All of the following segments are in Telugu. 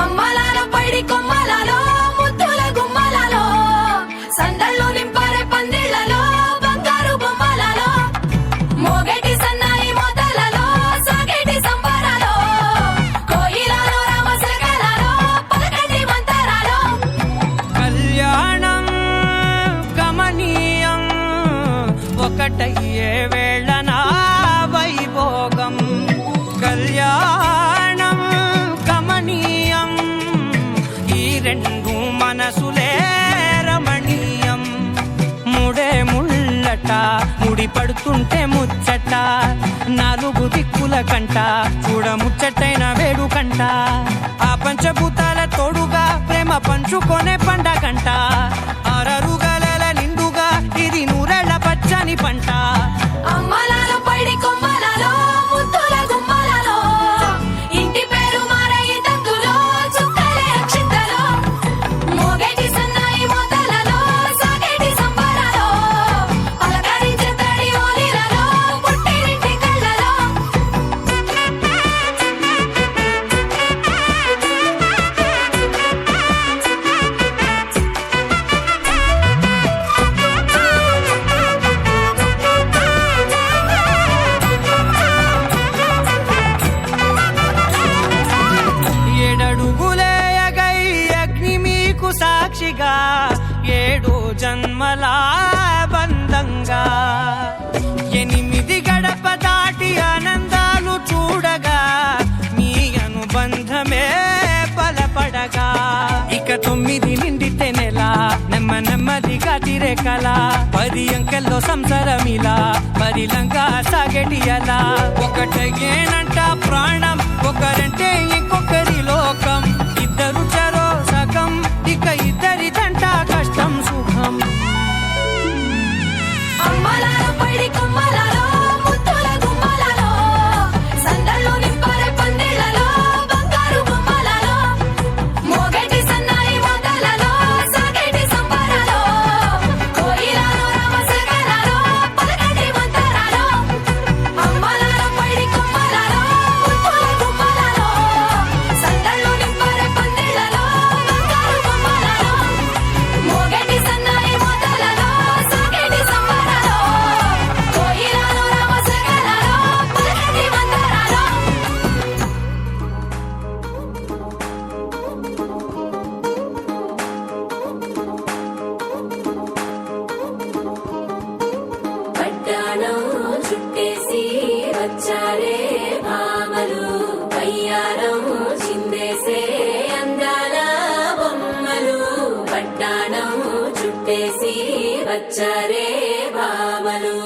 అమ్మలాల పైడి కొమ్మలలో ముద్దుల గుమ్మలలో సందళ్ళు నింపారే పందిళ్లలో బంగారు బొమ్మలలో మోగేటి సన్నాయి మోతలలో సాగేటి సంబరాలో కోయిలలో రామశకలలో పలకటి మంతరాలో కళ్యాణం గమనీయం ఒకటయ్యే వేళన వైభోగం కళ్యాణం గమనీయం ఈ రెండు మనసులే రమణీయం ముడే ముళ్ళట ముడి పడుతుంటే ముచ్చట నాలుగు దిక్కుల కంట చూడ ముచ్చటైన వేడుకంట ఆ పంచభూతాల తోడుగా ప్రేమ పంచుకొనే పండగంట అరరుగల నిండుగా ఇది నూరెళ్ళ పచ్చని పంట అమ్మలాల పైడి కొమ్మలలో ముద్దుల గుమ్మలలో ఇంటి పేరు మారయి తందులో చుక్కలే అక్షింతలో మోగేటి సన్నాయి మోతలలో సాగేటి సంబరాలో పలకరించే తడి ఓలిలలో పుట్టినింటి కళ్ళలో ఏడడుగులేయగై అగ్ని మీకు సాక్షిగా ఏడు జన్మల బంధంగా 8 గడప దాటి ఆనందాలు చూడగా మీ అనుబంధమే బలపడగా ఇక 9 నిండితే నెల నెమ్మదిగా తిరే కల 10 అంకెల్లో సంసారమిలా పరిలంగా సాగటి అలా ఒకటేనంట ప్రాణం ఒకరంటే ఇంకొకరి లోకం ఇద్దరు చరో సగం ఇక ఇద్దరిదంట కష్టం సుఖం అమ్మలాల పైడి కొమ్మలలో ముద్దుల గుమ్మలలో సందళ్ళు నింపారే పందిళ్లలో బంగారు బొమ్మలలో మోగేటి సన్నాయి మోతలలో సాగేటి సంబరాలో కోయిలలో రామశకలలో పలకటి మంతరాలో అమ్మలాల పైడి కొమ్మలలో ముద్దుల పట్టాణం చుట్టేసి వచ్చారే భామలు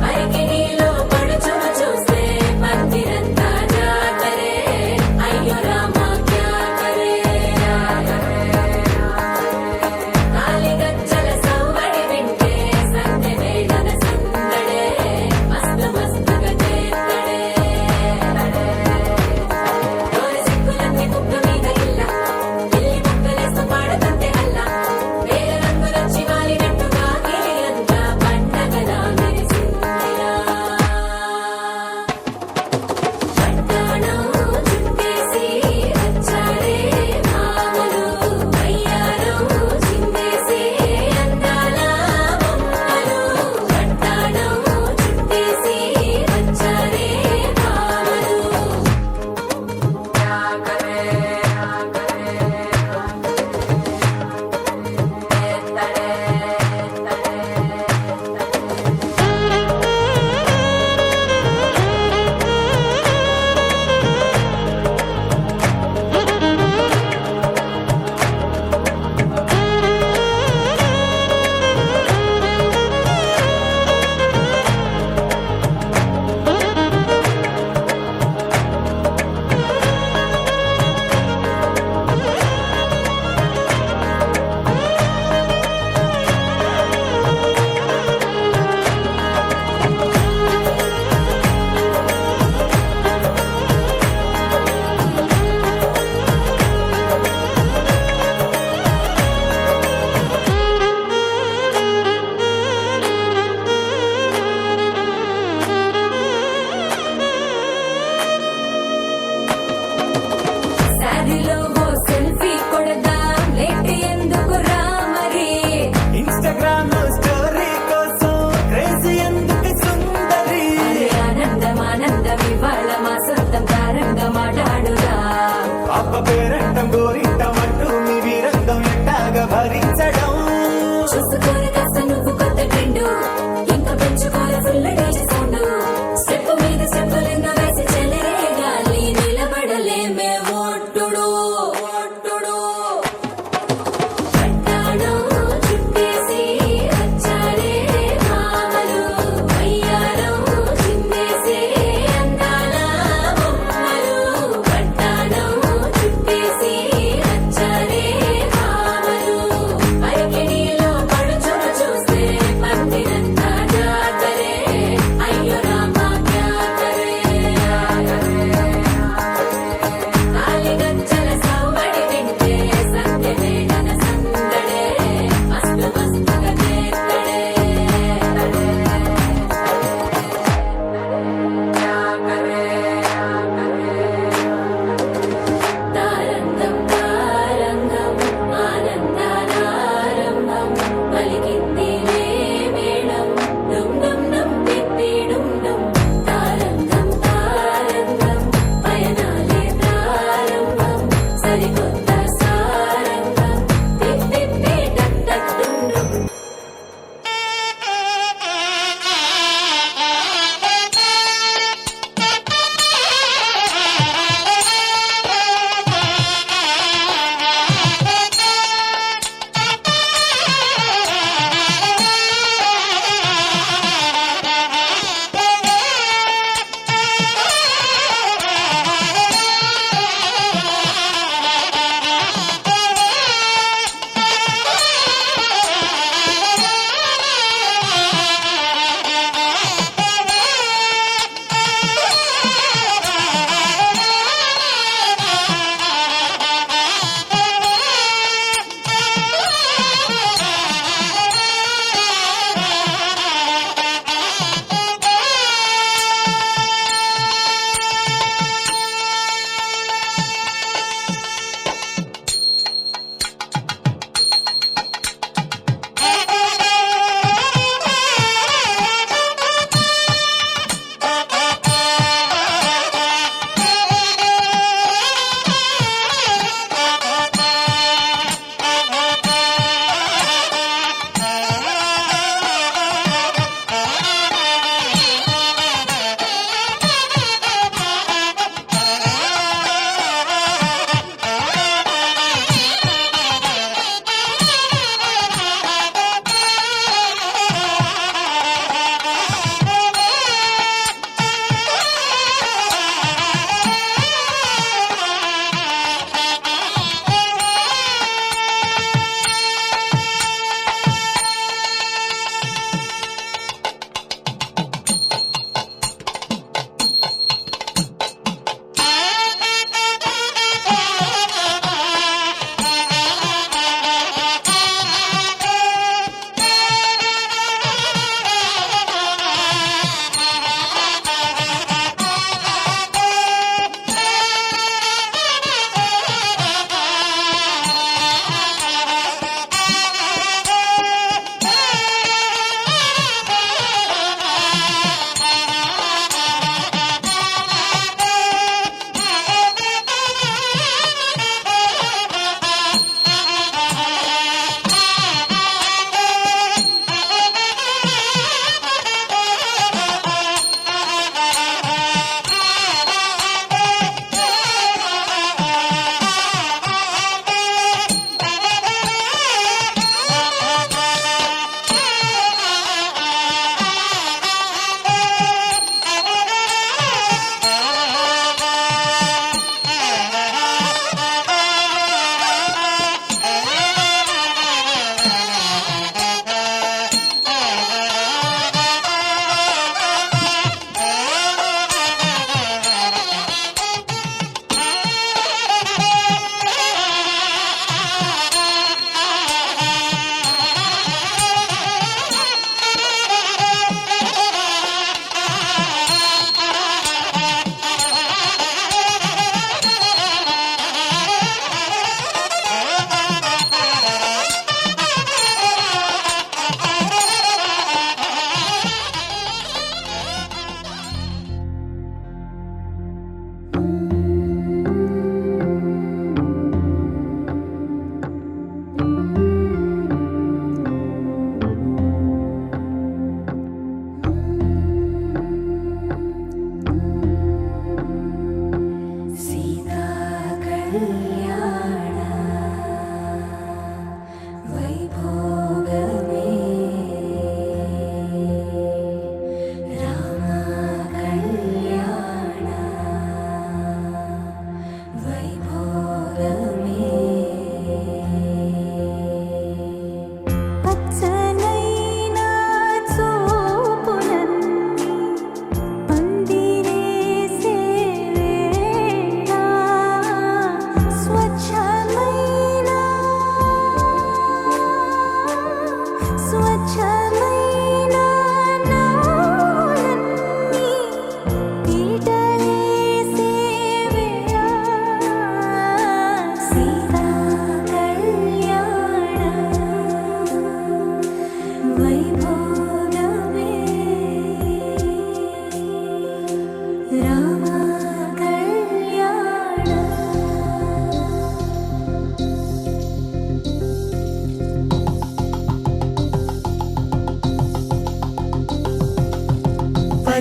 అరికిణీలో పడుచును చూస్తే మందిరంతా జాతరే అయ్యో రామా క్యా కరే కాలిగజ్జల సవ్వడి వింటే సందె వేళన సందడే మస్తు మస్తుగా చేస్తడే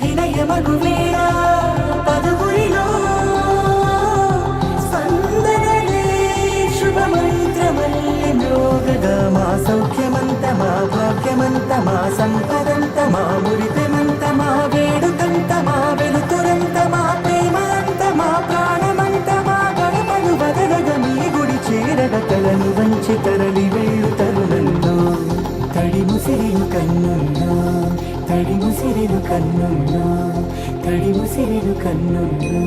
పరిణయమగు వేళ పదుగురిలో స్పందనలే శుభమంత్రమల్లి మ్రోగగా మా సౌఖ్యమంత మా భాగ్యమంత మా సంపదంత మా మురిపెమంత మా వేడుకంత మా వెలుతురంత మా ప్రేమంత మా ప్రాణమంత మా గడపను బదలగ మీ గుడి చేరగ తలను వంచి తరలి వెళ్ళు తరుణంలో తడి ముసిరిను కన్నుల్లో తడి ముసిరిను కన్నుల్లో తడి ముసిరిను కన్నుల్లో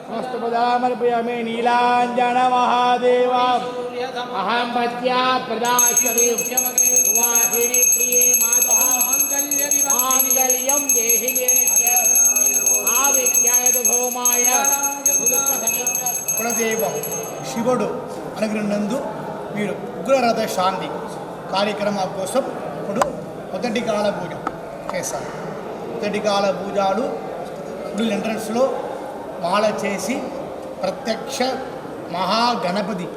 समर्पयामि नीलांजन महादेव अहम भक्त्या प्रदास्यामि वाहिनी प्रिये माधव मांगल्यं देहि आदित्याय भौमाय కులదేవం శివుడు అనుగ్రహందు మీరు ఉగ్రరథ శాంతి కార్యక్రమం కోసం ఇప్పుడు మొదటి కాల పూజ చేస్తారు. మొదటి కాల పూజలు గుడి ఎంట్రన్స్లో మాల చేసి ప్రత్యక్ష మహాగణపతి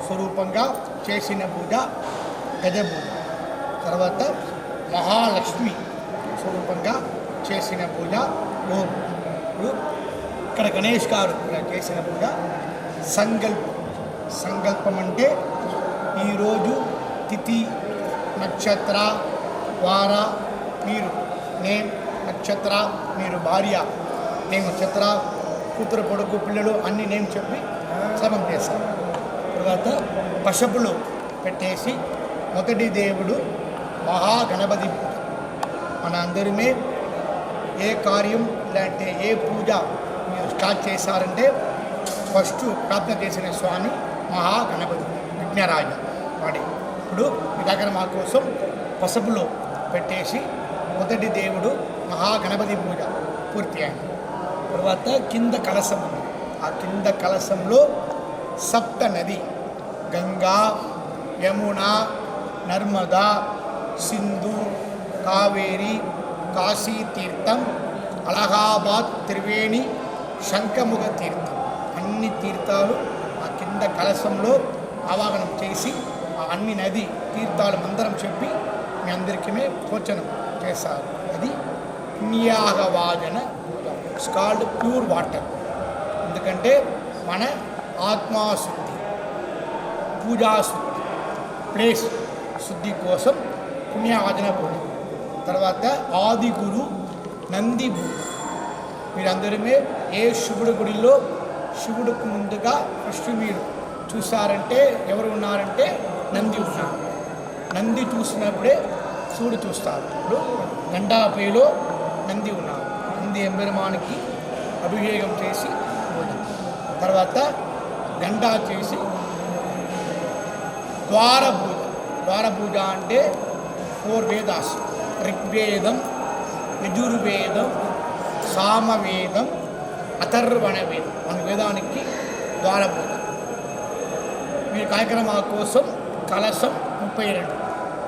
స్వరూపంగా చేసిన పూజ గజ పూజ. తర్వాత మహాలక్ష్మి స్వరూపంగా చేసిన పూజ ఓం. ఇప్పుడు ఇక్కడ గణేష్ గారు చేసిన పూజ సంకల్పం. సంకల్పం అంటే ఈరోజు తిథి నక్షత్ర వార మీరు నేమ్ నక్షత్ర మీరు భార్య నేమ్ నక్షత్ర కూతురు కొడుకు పిల్లలు అన్ని నేమ్ చెప్పి శ్రమం చేస్తారు. తర్వాత పశపులు పెట్టేసి మొదటి దేవుడు మహాగణపతి పూజ. మన అందరిమే ఏ కార్యం లేదంటే ఏ పూజ మీరు స్టార్ట్ చేశారంటే ఫస్ట్ ప్రార్థన చేసిన స్వామి మహాగణపతి విఘ్నరాజ వాడి. ఇప్పుడు మీ దగ్గర మా కోసం పసుపులో పెట్టేసి మొదటి దేవుడు మహాగణపతి పూజ పూర్తి అయింది. తర్వాత కింద కలశం ఉంది. ఆ కింద కలశంలో సప్త నది గంగా యమున నర్మదా సింధు కావేరి కాశీ తీర్థం అలహాబాద్ త్రివేణి శంఖముఖ తీర్థం అన్ని తీర్థాలు ఆ కింద కలశంలో ఆవాహనం చేసి ఆ అన్ని నది తీర్థాలు మందరం చెప్పి మీ అందరికీ భోజనం చేస్తారు. అది పుణ్యాహవాజన ఇట్స్ కాల్డ్ ప్యూర్ వాటర్. ఎందుకంటే మన ఆత్మాశుద్ధి పూజాశుద్ధి ప్లేస్ శుద్ధి కోసం పుణ్యావాజన పూజ. తర్వాత ఆది గురు నంది పూజ. మీరందరమే ఏ శివుడి గుడిలో శివుడికి ముందుగా ఫస్ట్ మీరు చూసారంటే ఎవరు ఉన్నారంటే నంది ఉన్నారు. నంది చూసినప్పుడే శివుడు చూస్తారు. ఇప్పుడు గండాపైలో నంది ఉన్నారు. నంది ఎంబెరుమానికి అభిషేకం చేసి తర్వాత గండా చేసి ద్వారపూజ. ద్వారపూజ అంటే 4 వేదాస్: ఋగ్వేదం, యజుర్వేదం, సామవేదం, అథర్వణ వేదం. మన వేదానికి ద్వారపూజ. మీ కార్యక్రమాల కోసం కలశం 32.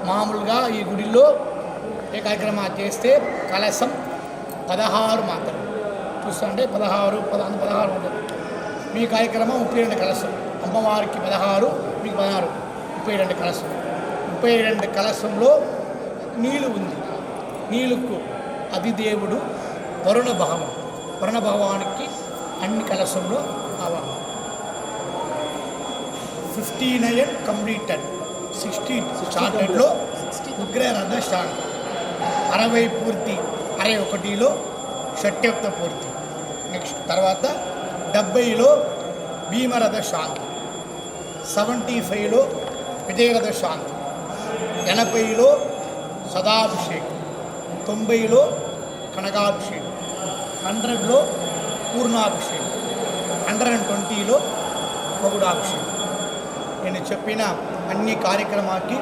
మామూలుగా ఈ గుడిలో ఏ కార్యక్రమాలు చేస్తే కలశం 16 మాత్రం చూస్తుంటే 16 ఉంటుంది. మీ కార్యక్రమం 32 కలశం. అమ్మవారికి 16, మీకు 16, 32 కలశం. 32 కలశంలో నీళ్ళు ఉంది. నీళ్ళకు అధిదేవుడు వరుణ భగవాన్. వరుణ భగవానికి అన్ని కలశంలో ఆవాహన. 59 కంప్లీటెడ్, 16 స్టార్టెడ్లో ఉగ్రరథ స్టార్ట్. 60 పూర్తి, 61లో షట్యప్త పూర్తి. నెక్స్ట్ తర్వాత 70లో భీమరథ శాంతి, 75లో విజయరథ శాంతి, 80లో సదాభిషేకం, 90లో కనకాభిషేకం, 100లో పూర్ణాభిషేకం, 120లో మగుడాభిషేకం. నేను చెప్పిన అన్ని కార్యక్రమానికి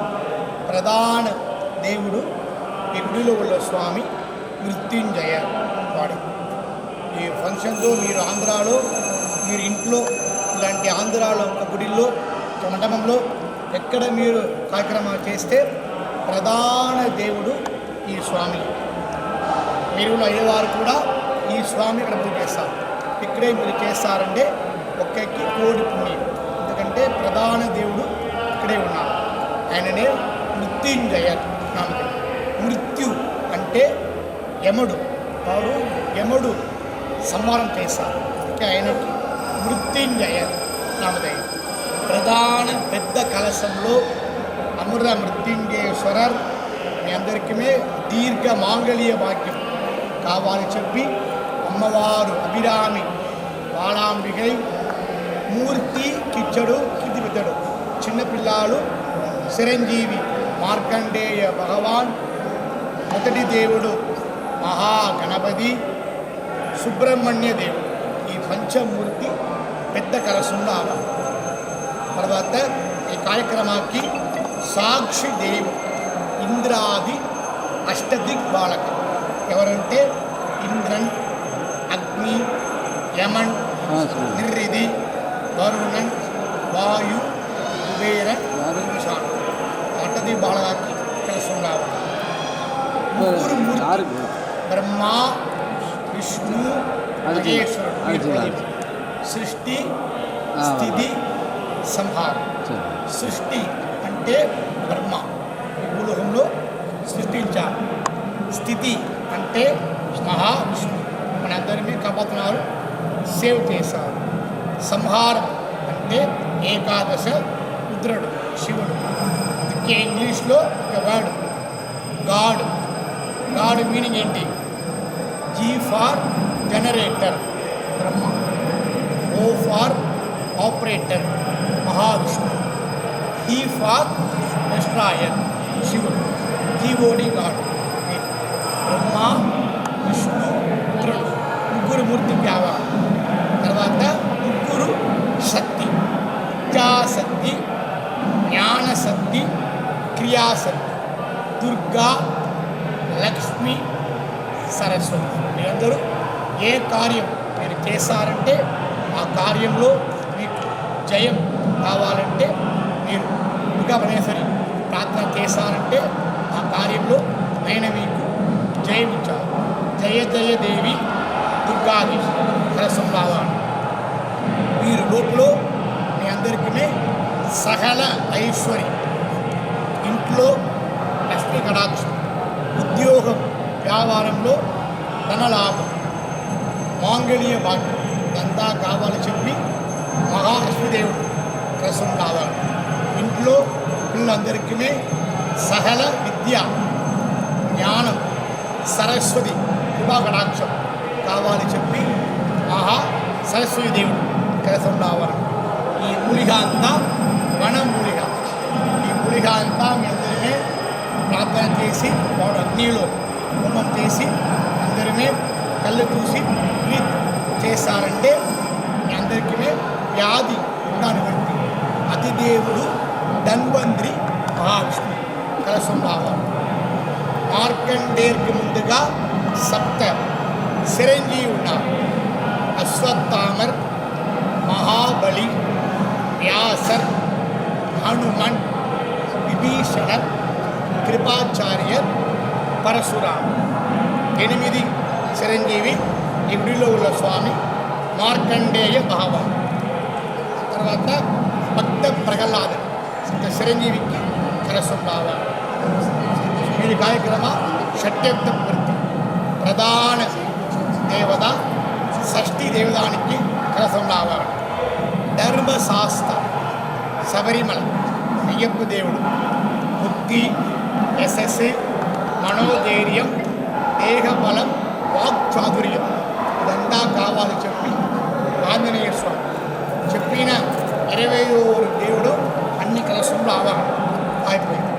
ప్రధాన దేవుడు ఈ గుడిలో ఉన్న స్వామి మృత్యుంజయ వాడు. ఈ ఫంక్షన్తో మీరు ఆంధ్రాలో, మీరు ఇంట్లో, ఇలాంటి ఆంధ్రాలో ఒక గుడిలో, ఒక మండపంలో ఎక్కడ మీరు కార్యక్రమాలు చేస్తే ప్రధాన దేవుడు ఈ స్వామి. మీరు అయ్యేవారు కూడా ఈ స్వామి ఇక్కడ పూజ చేస్తారు. ఇక్కడే మీరు చేస్తారంటే ఒక్కకి కోడి పుణ్యం. ఎందుకంటే ప్రధాన దేవుడు ఇక్కడే ఉన్నారు. ఆయననే మృత్యుంజయ నామకం. మృత్యు అంటే యముడు. వారు యముడు సంహారం చేస్తారు. అందుకే ఆయనకి మృత్యుంజయ నామధేయం. ప్రధాన పెద్ద కలశంలో అమృత మృత్యుంజయేశ్వరర్ మీ అందరికీ దీర్ఘ మాంగళ్య భాగ్యం కావాలి చెప్పి అమ్మవారు అభిరామి బాలాంబికై మూర్తి కిచ్చడు కిదిపితడు చిన్నపిల్లాలు చిరంజీవి మార్కండేయ భగవాన్ మొదటి దేవుడు మహాగణపతి సుబ్రహ్మణ్య దేవుడు. ఈ పంచమూర్తి పెద్ద కలశంలో ఆవాలి. తర్వాత ఈ కార్యక్రమానికి సాక్షి దేవుడు ఇంద్రాది అష్టదిగ్బాలక. ఎవరంటే ఇంద్రన్, అగ్ని, యమన్, నిర్రిది, వరుణన్, వాయు, కుబేరన్, ఈశాన్. అష్టదిగ్బాలకి కలశం రావాలి. ముగ్గురు మూర్తి బ్రహ్మ, విష్ణు, మహేశ్వరుడు. సృష్టి, స్థితి, సంహారం. సృష్టి అంటే బ్రహ్మ భూలోకంలో సృష్టించారు. స్థితి అంటే మహావిష్ణు మనందరినీ కాపాడుతున్నారు, సేవ్ చేశారు. సంహారం అంటే ఏకాదశ రుద్రుడు శివుడు. అందుకే ఇంగ్లీష్లో ఒక వర్డ్ గాడ్. గాడ్ మీనింగ్ ఏంటి? జీ ఫార్ జనరేటర్ బ్రహ్మ, ఓ ఫార్ ఆపరేటర్ మహావిష్ణు, ఈ ఫార్ డిస్ట్రాయర్ శివుడు. జీవోడి గాడ్. బ్రహ్మ, విష్ణు, రుద్రుడు ముగ్గురు మూర్తికి ఆవాహన. తర్వాత ముగ్గురు శక్తి: విద్యాశక్తి, జ్ఞానశక్తి, క్రియాశక్తి. దుర్గా, లక్ష్మి, సరస్వతి. మీరందరూ ఏ కార్యం మీరు చేశారంటే ఆ కార్యంలో మీకు జయం కావాలంటే మీరు దుర్గా పరమేశ్వరి ప్రార్థన చేశారంటే ఆ కార్యంలో ఆయన మీకు జయం ఇచ్చారు. జయ జయ దేవి దుర్గాదేవి కలశం రావాలి. మీరు లోపల మీ అందరికీ సకల ఐశ్వర్యం, ఇంట్లో లక్ష్మీ కటాక్షం, ఉద్యోగం, వ్యాపారంలో ధనలాభం, మాంగళ్య భాగ్యం ఇదంతా కావాలి చెప్పి మహాలక్ష్మీదేవుడు కలశం కావాలి. ఇంట్లో పిల్లలందరికీ సకల విద్య, జ్ఞానం, సరస్వతి కృపాకటాక్షం కావాలి చెప్పి మహా సరస్వతి దేవుడు కలశం రావాలి. ఈ మూలిక అంతా మన మూలిక. ఈ మూలిక అంతా మీ అందరినీ ప్రార్థన చేసి వాడు అగ్నిలో హోమం చేసి అందరిమే కళ్ళు చూసి ప్రీత్ చేశారంటే మీ అందరికీ వ్యాధి ఉండనివ్వండి. అతిదేవుడు ధన్వంత్రి మహావిష్ణు కలసం రావాలి. మార్కండేయుడికి ముందుగా సప్త చిరంజీవి ఉన్నారు. అశ్వత్థామర్, మహాబలి, వ్యాసర్, హనుమన్, విభీషణర్, కృపాచార్యర్, పరశురామ. 8 చిరంజీవి ఈ గుడిలో ఉన్న స్వామి మార్కండేయ భగవాన్. తర్వాత భక్త ప్రహ్లాద చిరంజీవికి కలసం రావాలి. ఈ కార్యక్రమ షట్యర్థ పూర్తి. ప్రధాన దేవత షష్ఠి దేవతానికి కలసం రావాలి. ధర్మశాస్త్ర శబరిమల అయ్యప్ప దేవుడు బుద్ధి, యశస్సు, మనోధైర్యం, దేహబలం, వాక్చాతుర్యం ఇదంతా కావాలి చెప్పి ఆంజనేయ స్వామి చెప్పిన 21 దేవుడు అన్ని కలశంలో ఆవాహన అయిపోయింది.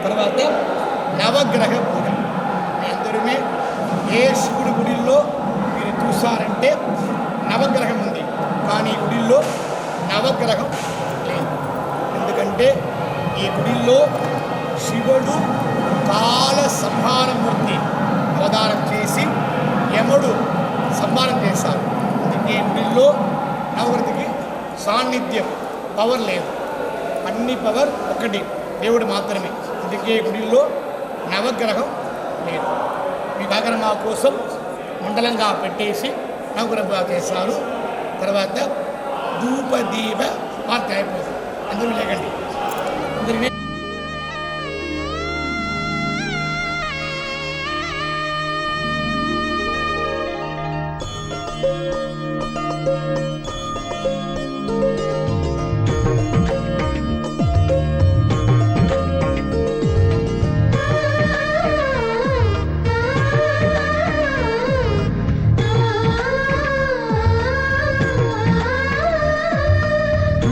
తర్వాత నవగ్రహ పూజ. మీ అందరమే ఏ శివుడి గుడిల్లో మీరు చూసారంటే నవగ్రహం ఉంది, కానీ ఈ గుడిల్లో నవగ్రహం లేదు. ఎందుకంటే ఈ గుడిల్లో శివుడు కాల సంహారమూర్తి అవతారం చేసి యముడు సంహారం చేశారు. అందుకే గుడిల్లో నవగ్రహకి సాన్నిధ్యం పవర్ లేదు. అన్ని పవర్ ఒకటి దేవుడు మాత్రమే. అందుకే గుడిల్లో నవగ్రహం లేదు. మీ కార్యక్రమా కోసం మండలంగా పెట్టేసి నవగ్రహంగా చేశారు. తర్వాత ధూపదీప పార్టీ అయిపోతుంది. అందరూ లేకండి. అందరికీ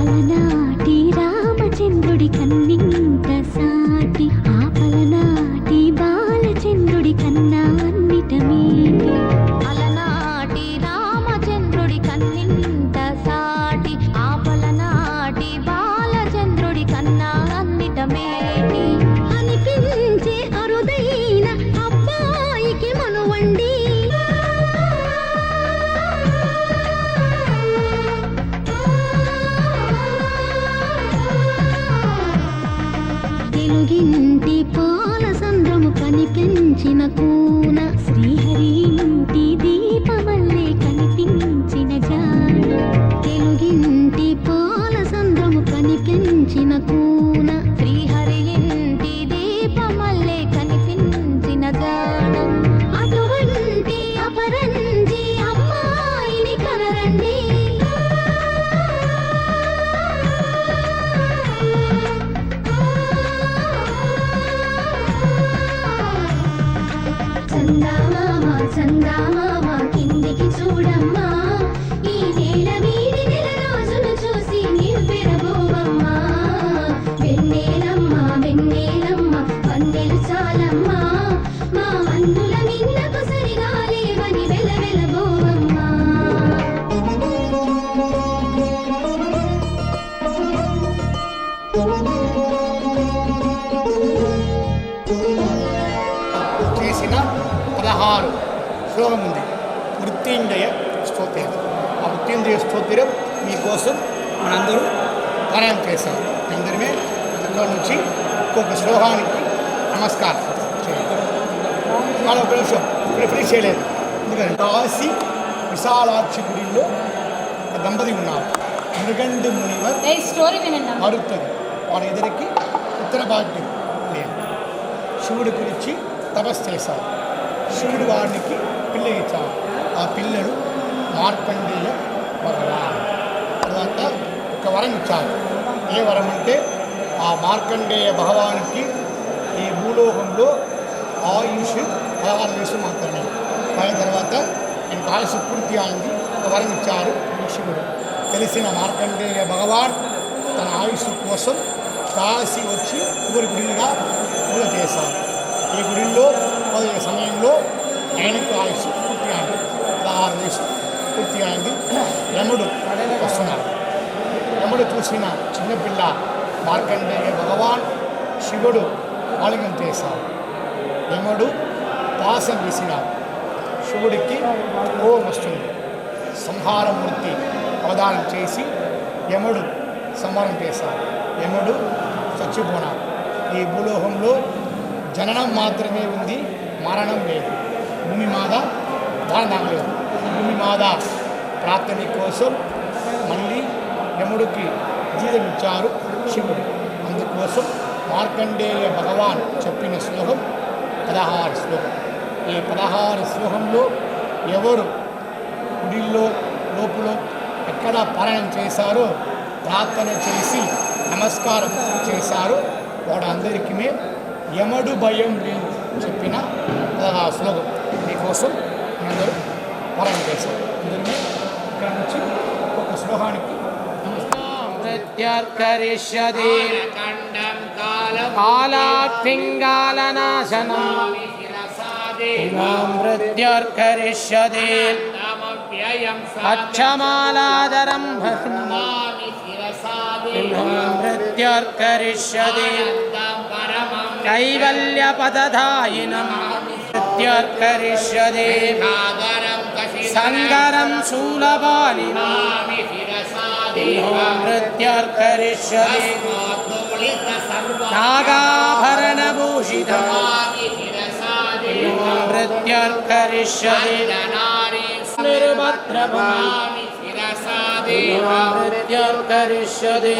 అలనాటి రామచంద్రుడి కన్నింత సాటి ఆపలనాటి బాలచంద్రుడి కన్నా అన్నిట మేటి. అలనాటి రామచంద్రుడి కన్నింత సాటి ఆపలనాటి బాలచంద్రుడి కన్నా అన్నిట మేటి. అనిపించే అరుదైన అబ్బాయికి మనువండి. తెలుగింటి పాల సంద్రము కనిపించిన కూన శ్రీహరి ఇంటి దీపమల్లే కనిపించిన జాన. తెలుగింటి పాల సంద్రము కనిపించిన కూన శ్రీహరి ఇంటి దీపమల్లే కనిపించిన జాన. అటువంటి అపరంజి అమ్మాయిని కనరండి. చందామామ చందామామ కిందికి చూడమ్మా, ఈ నేల వీడి నెల రోజులు చూసి నీవు పెరగోవమ్మా. వెన్నెలమ్మ వెన్నెలమ్మ వన్నెలు చాలమ్మా, మా అన్నుల మిన్నకు సరిగా లేవని వెలవెలబోవమ్మా. చేసిన 16 శ్లోకం ఉంది. మృత్యుంజయ స్తోత్రం. ఆ మృత్యుంజయ స్తోత్రం మీకోసం మనందరూ పారాయణ చేశారు. అందరిమే అందులో నుంచి ఒక్కొక్క శ్లోకానికి నమస్కారం చేయాలి. వాళ్ళ ఒక నిమిషం ఇప్పుడు ఫ్రీ చేయలేదు. ఎందుకంటే కాశీ విశాలాక్షి గుడిలో ఒక దంపతి ఉన్నారు. మృగండు మునివర్ స్టోరీ వినండి. మారుతుంది. వారి ఎదురికి ఉత్తర భాగ్యం లేదు. శివుడి గురించి తపస్సు చేశారు. శివుడు వాడికి పిల్ల ఇచ్చారు. ఆ పిల్లడు మార్కండేయ భగవాన్. తర్వాత ఒక వరం ఇచ్చారు. ఏ వరం అంటే ఆ మార్కండేయ భగవానికి ఈ భూలోకంలో ఆయుష్ 16 వయసు మాత్రమే. అయిన తర్వాత నేను ఆయుష్ పూర్తి అయింది. ఒక వరం ఇచ్చారు శివుడు. తెలిసిన మార్కండేయ భగవాన్ తన ఆయుష్ కోసం కాశీ వచ్చి ఊరి గుడిగా పూజ చేశారు. ఈ గుడిలో మొదలైన సమయంలో ఆయనకు ఆయుష్ పూర్తి అయింది, 16 వయసు పూర్తి అయింది. యముడు వస్తున్నాడు. యముడు చూసిన చిన్నపిల్ల మార్కండేయ భగవాన్ శివుడు ఆలింగనం చేశాడు. యముడు పాసం వేసినాడు. శివుడికి కోపం వస్తుంది. సంహారమూర్తి అవధానం చేసి యముడు సంహారం చేశాడు. యముడు చచ్చిపోనాడు. ఈ భూలోకంలో జననం మాత్రమే ఉంది, మరణం లేదు. భూమి మాత దానం లేదు. భూమి మాత ప్రార్థన కోసం మళ్ళీ యముడికి జీవం ఇచ్చారు శివుడు. అందుకోసం మార్కండేయ భగవాన్ చెప్పిన శ్లోకం 16 శ్లోకం. ఈ 16 శ్లోకంలో ఎవరు గుడిలో లోపల ఎక్కడ పారాయణం చేశారో, ప్రార్థన చేసి నమస్కారం చేశారో వాడందరికీ యముడు భయం లేదు చెప్పిన 16 శ్లోకం మీకోసం అందరూ పారాయణ చేశారు. అందరినీ ఇక్కడ నుంచి ఒక్కొక్క శ్లోకానికి ప్రత్యర్కరిష్యతి కాలాత్ పింగాళనాశనం ప్రత్యర్కరిష్యతి అక్షమాలాదరం ప్రత్యర్కరిష్యతి కైవల్యపదదాయినం ప్రత్యర్కరిష్యతి సంగరం శూలపాణినం ప్రత్యర్కరిష్యతి నాగాభరణభూషితం ప్రత్యర్కరిష్యతి నిర్భద్రభం ప్రత్యర్కరిష్యతి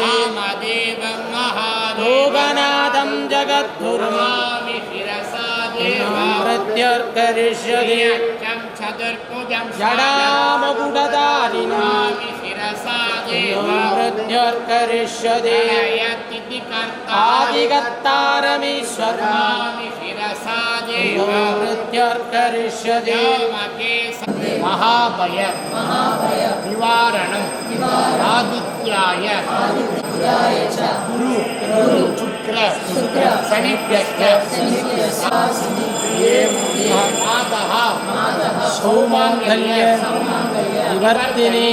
లోకనాథం జగద్గురుం ప్రత్యర్కరిష్యతి జడామకుటధారిణం ప్రత్యర్కరిష్యతి ఆదిగత్తారమీశ్వరం ప్రత్యర్కరిష్యతి మహాభయ నివారణం ఆదిత్యాయ గురు శుక్ర శనిభ్యశ్చ మాతః సౌమాంగల్య వివర్తిని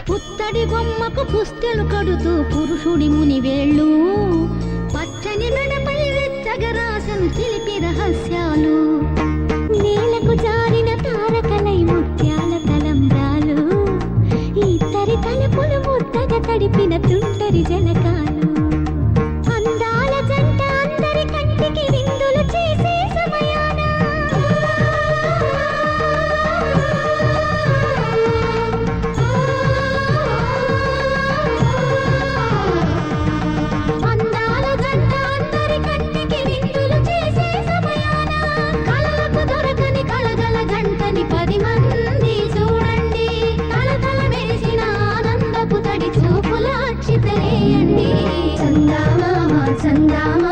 పుత్తడి బొమ్మకు పుస్తెలు కడుతూ పురుషుడి ముని వేళ్ళు పచ్చని మెడపై వెచ్చగరాసను చిలిపి రహస్యాలు నేలకు జారిన తారకలై ముత్యాల తలంబ్రాలు ఇద్దరి తలుపులు ముద్దగా తడిపిన తుంటరి జలకాలు అందాల జంట అందరి కంటికి విందులు చేసే సమయాన అందాల జంట అందరి కంటికి విందులు చేసే సమయాన కళ్ళకు దొరకని కళగల జంటని 10 మంది చూడండి. తలతల మెరిసిన ఆనందపు తడి చూపుల అక్షితలేయండి. చందామామ చందామామ